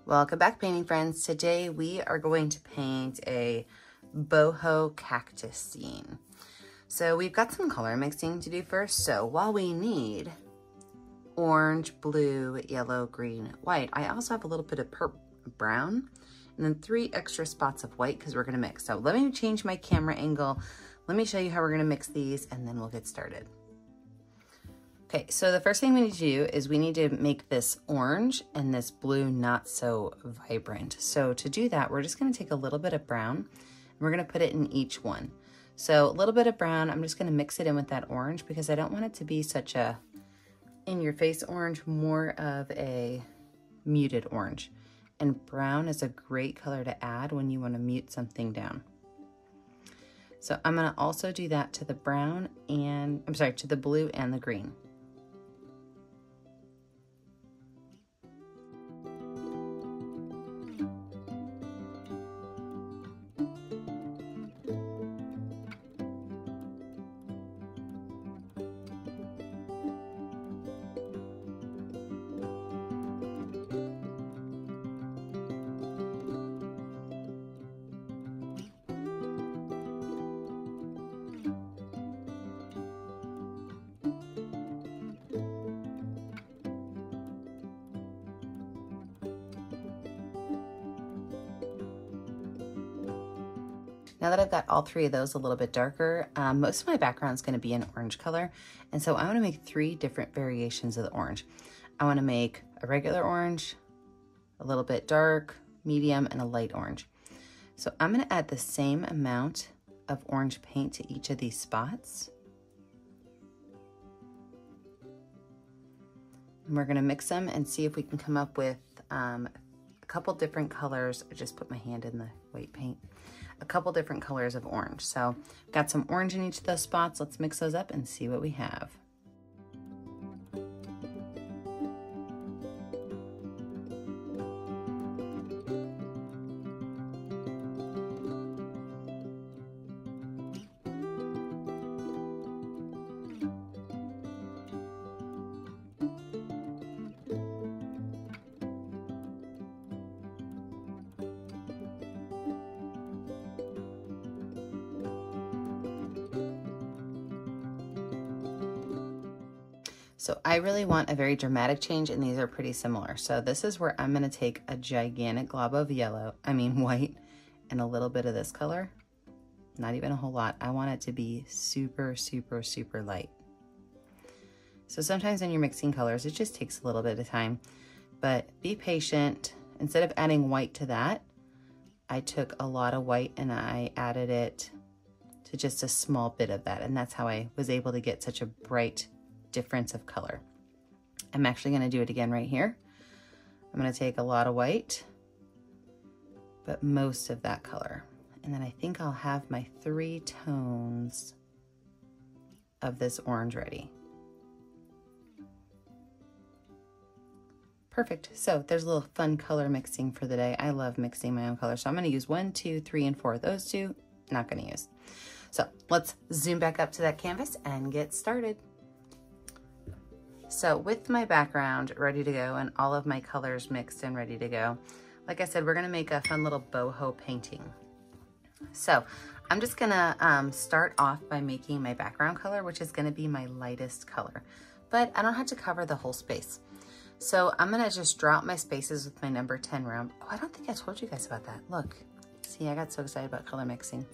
Welcome back, painting friends. Today we are going to paint a boho cactus scene. So we've got some color mixing to do first. So while we need orange, blue, yellow, green, white, I also have a little bit of brown and then 3 extra spots of white because we're gonna mix. So let me change my camera angle. Let me show you how we're gonna mix these and then we'll get started. Okay, so the first thing we need to do is we need to make this orange and this blue not so vibrant. So to do that, we're just gonna take a little bit of brown and we're gonna put it in each one. So a little bit of brown, I'm just gonna mix it in with that orange because I don't want it to be such a in-your-face orange, more of a muted orange. And brown is a great color to add when you wanna mute something down. So I'm gonna also do that to the brown and, to the blue and the green. Now that I've got all 3 of those a little bit darker, most of my background is going to be an orange color. And so I want to make 3 different variations of the orange. I want to make a regular orange, a little bit dark, medium, and a light orange. So I'm going to add the same amount of orange paint to each of these spots. And we're going to mix them and see if we can come up with a couple different colors. I just put my hand in the white paint. A couple different colors of orange. So I've got some orange in each of those spots. Let's mix those up and see what we have. So I really want a very dramatic change, and these are pretty similar. So this is where I'm gonna take a gigantic glob of white, and a little bit of this color. Not even a whole lot. I want it to be super, super, super light. So sometimes when you're mixing colors, it just takes a little bit of time, but be patient. Instead of adding white to that, I took a lot of white and I added it to just a small bit of that. And that's how I was able to get such a bright difference of color. I'm actually going to do it again right here. I'm going to take a lot of white, but most of that color. And then I think I'll have my 3 tones of this orange ready. Perfect. So there's a little fun color mixing for the day. I love mixing my own colors. So I'm going to use 1, 2, 3, and 4. Those 2, not going to use. So let's zoom back up to that canvas and get started. So with my background ready to go and all of my colors mixed and ready to go, like I said, we're gonna make a fun little boho painting. So I'm just gonna start off by making my background color, which is gonna be my lightest color, but I don't have to cover the whole space. So I'm gonna just draw out my spaces with my number 10 round. Oh, I don't think I told you guys about that. Look, see, I got so excited about color mixing.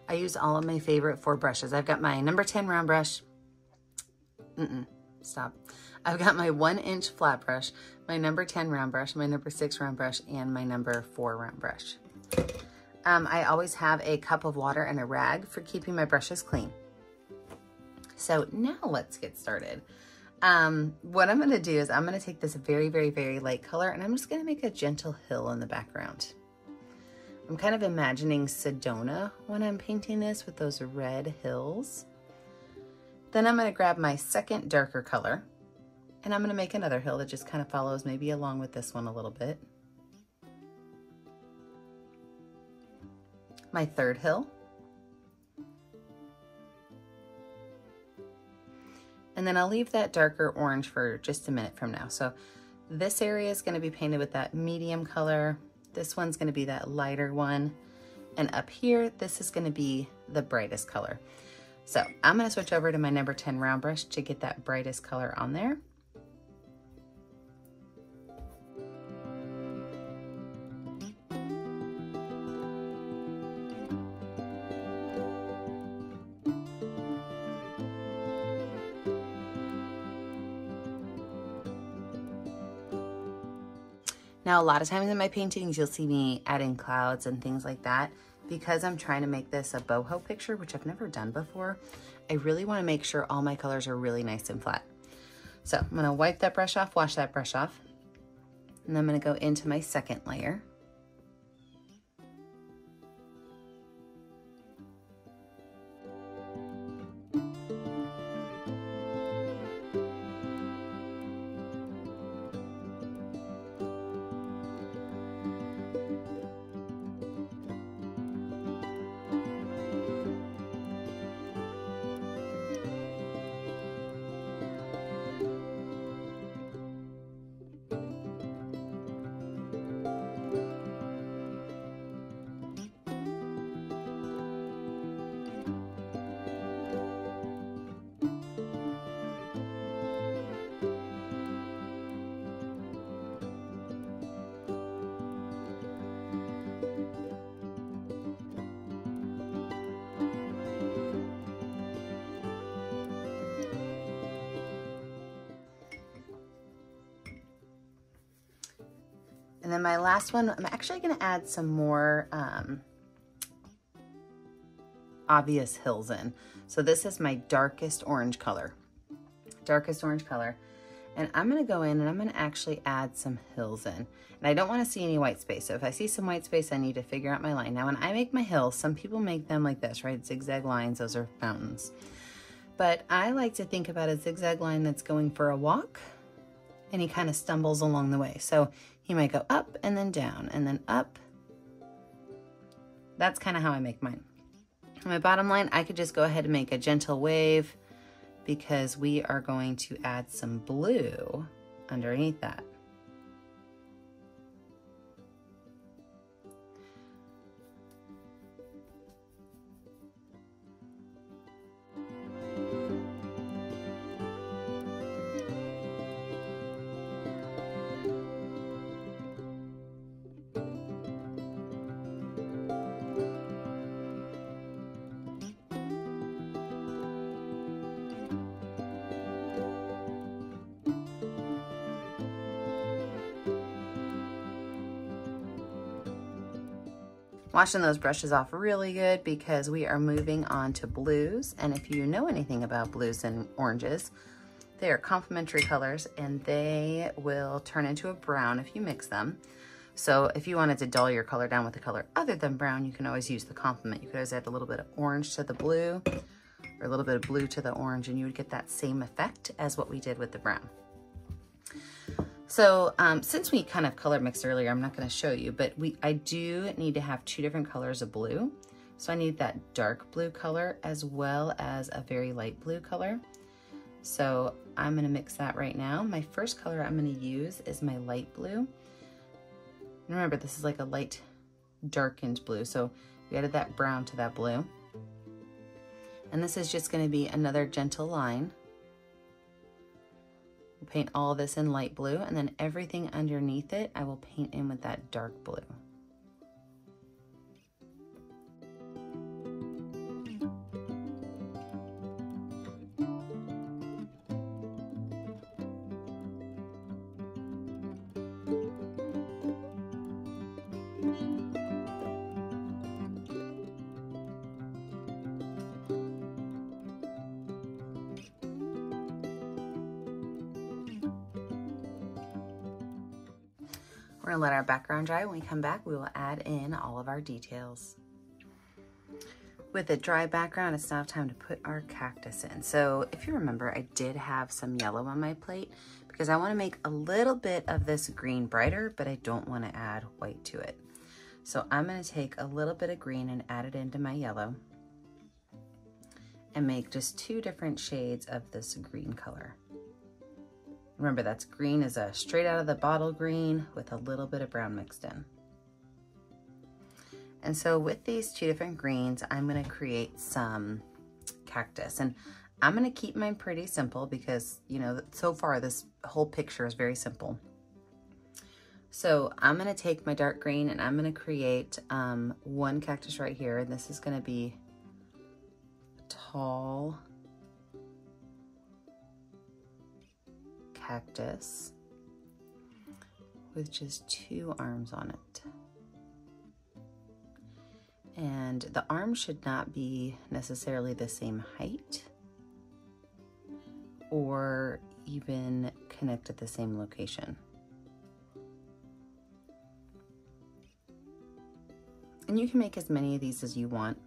I use all of my favorite 4 brushes. I've got my number 10 round brush. Stop. I've got my 1-inch flat brush, my number 10 round brush, my number 6 round brush, and my number 4 round brush. I always have a cup of water and a rag for keeping my brushes clean. So now let's get started. What I'm going to do is I'm going to take this very, very, very light color and I'm just going to make a gentle hill in the background. I'm kind of imagining Sedona when I'm painting this with those red hills. Then I'm going to grab my second darker color and I'm going to make another hill that just kind of follows maybe along with this one a little bit. My third hill. And then I'll leave that darker orange for just a minute from now. So This area is going to be painted with that medium color. This one's going to be that lighter one. And up here, this is going to be the brightest color. So I'm going to switch over to my number 10 round brush to get that brightest color on there. Now, a lot of times in my paintings, you'll see me adding clouds and things like that. Because I'm trying to make this a boho picture, which I've never done before, I really want to make sure all my colors are really nice and flat. So I'm going to wipe that brush off, wash that brush off, and then I'm going to go into my second layer. And then my last one, I'm actually going to add some more obvious hills in. So this is my darkest orange color. And I'm going to go in and I'm going to actually add some hills in. And I don't want to see any white space. So if I see some white space, I need to figure out my line. Now, when I make my hills, some people make them like this, right? Zigzag lines, those are fountains. But I like to think about a zigzag line that's going for a walk, and he kind of stumbles along the way. So he might go up and then down and then up. That's kind of how I make mine. On my bottom line, I could just go ahead and make a gentle wave because we are going to add some blue underneath that. Washing those brushes off really good because we are moving on to blues. And if you know anything about blues and oranges, they are complementary colors and they will turn into a brown if you mix them. So if you wanted to dull your color down with a color other than brown, you can always use the complement. You could always add a little bit of orange to the blue or a little bit of blue to the orange, and you would get that same effect as what we did with the brown. So since we kind of color mixed earlier, I'm not going to show you, but I do need to have two different colors of blue. So I need that dark blue color as well as a very light blue color. So I'm going to mix that right now. My first color I'm going to use is my light blue. And remember, this is like a light darkened blue. So we added that brown to that blue. And this is just going to be another gentle line. We'll paint all this in light blue, and then everything underneath it, I will paint in with that dark blue. We're gonna let our background dry. When we come back, we will add in all of our details. With a dry background, it's now time to put our cactus in. So if you remember, I did have some yellow on my plate because I wanna make a little bit of this green brighter, but I don't wanna add white to it. So I'm gonna take a little bit of green and add it into my yellow and make just two different shades of this green color. Remember, that's green is a straight out of the bottle green with a little bit of brown mixed in. And so with these two different greens, I'm gonna create some cactus. And I'm gonna keep mine pretty simple because, you know, so far this whole picture is very simple. So I'm gonna take my dark green and I'm gonna create one cactus right here. And this is gonna be a tall cactus with just 2 arms on it. And the arms should not be necessarily the same height or even connect at the same location. And you can make as many of these as you want.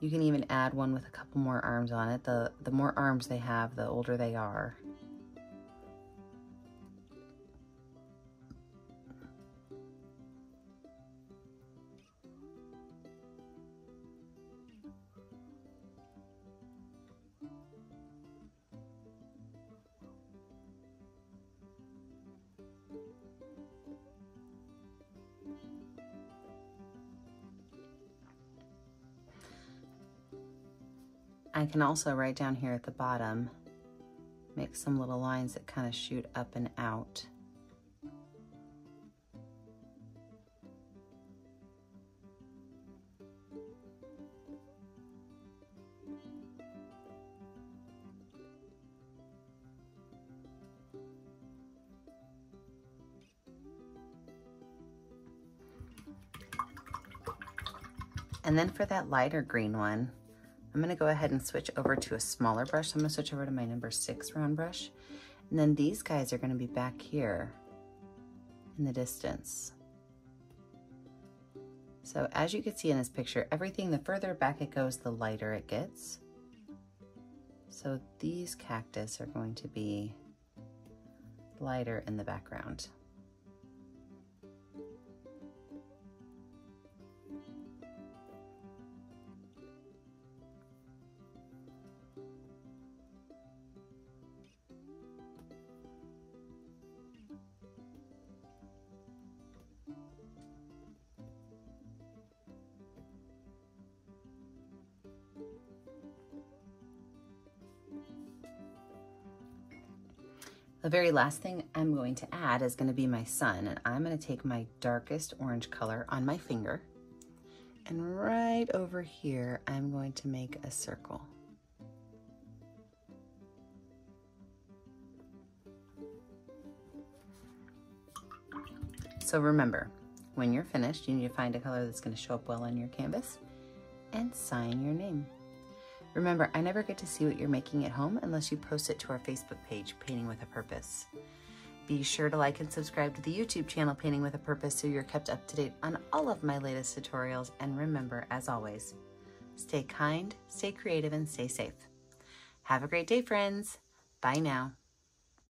You can even add one with a couple more arms on it. The more arms they have, the older they are. I can also, right down here at the bottom, make some little lines that kind of shoot up and out. And then for that lighter green one, I'm gonna go ahead and switch over to a smaller brush. So I'm gonna switch over to my number 6 round brush. And then these guys are gonna be back here in the distance. So as you can see in this picture, everything, the further back it goes, the lighter it gets. So these cactus are going to be lighter in the background. The very last thing I'm going to add is going to be my sun, and I'm going to take my darkest orange color on my finger, and right over here I'm going to make a circle. So remember, when you're finished, you need to find a color that's going to show up well on your canvas and sign your name. Remember, I never get to see what you're making at home unless you post it to our Facebook page, Painting with a Purpose. Be sure to like and subscribe to the YouTube channel, Painting with a Purpose, so you're kept up to date on all of my latest tutorials. And remember, as always, stay kind, stay creative, and stay safe. Have a great day, friends. Bye now.